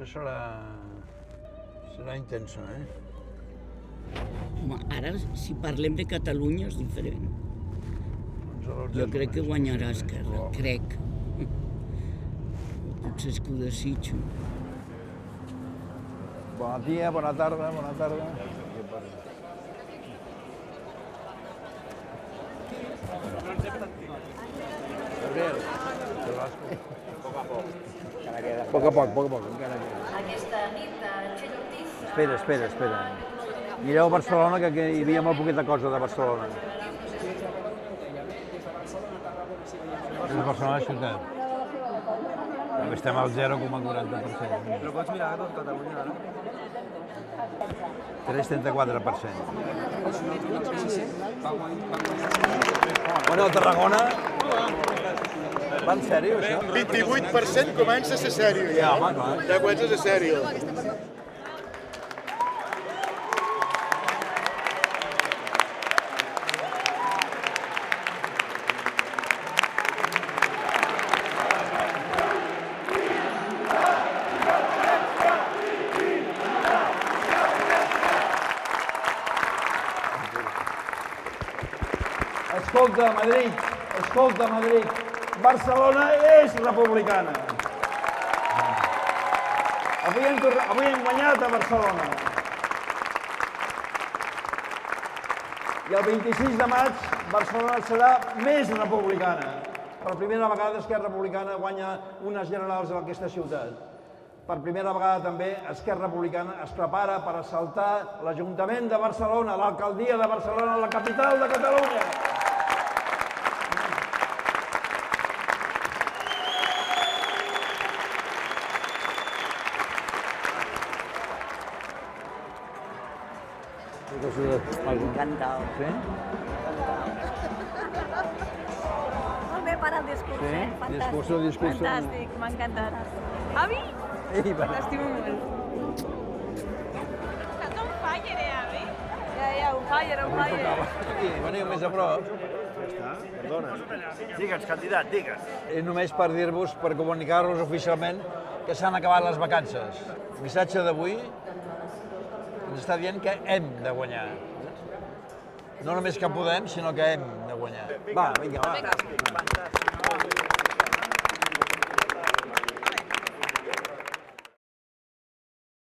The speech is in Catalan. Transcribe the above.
Això serà intenso, eh? Home, ara, si parlem de Catalunya, és diferent. Jo crec que guanyarà Esquerra, crec. Potser és que ho desitjo. Bon dia, bona tarda, bona tarda. Gabriel, poc a poc, encara queda. Aquesta nit, Txell Ortiz... Espera. Mireu Barcelona, que hi havia molt poqueta cosa de Barcelona. És Barcelona ciutat. També estem al 0,40%. Però pots mirar tot Catalunya ara? 3,34%. Bueno, a Tarragona... Va en sèrio, això? 28% comença a ser sèrio, ja. Ja, home, clar. Ja comença a ser sèrio. Escolta, Madrid, Barcelona és republicana. Avui hem guanyat a Barcelona. I el 26 de maig, Barcelona serà més republicana. Per primera vegada Esquerra Republicana guanya unes generals en aquesta ciutat. Per primera vegada també Esquerra Republicana es prepara per assaltar l'Ajuntament de Barcelona, l'alcaldia de Barcelona, la capital de Catalunya. Encantado. Sí? Molt bé per al discurs, Sí? Fantàstic. Discurso. Fantàstic, m'ha encantat. Avi? L'estimo molt. Estàs on fire, Avi? Ja, un fire. Veniu més a prop. Perdona. Digues, candidat, digues. És només per dir-vos, per comunicar-vos oficialment que s'han acabat les vacances. El missatge d'avui ens està dient que hem de guanyar. No només que podem, sinó que hem de guanyar. Va, vinga, va.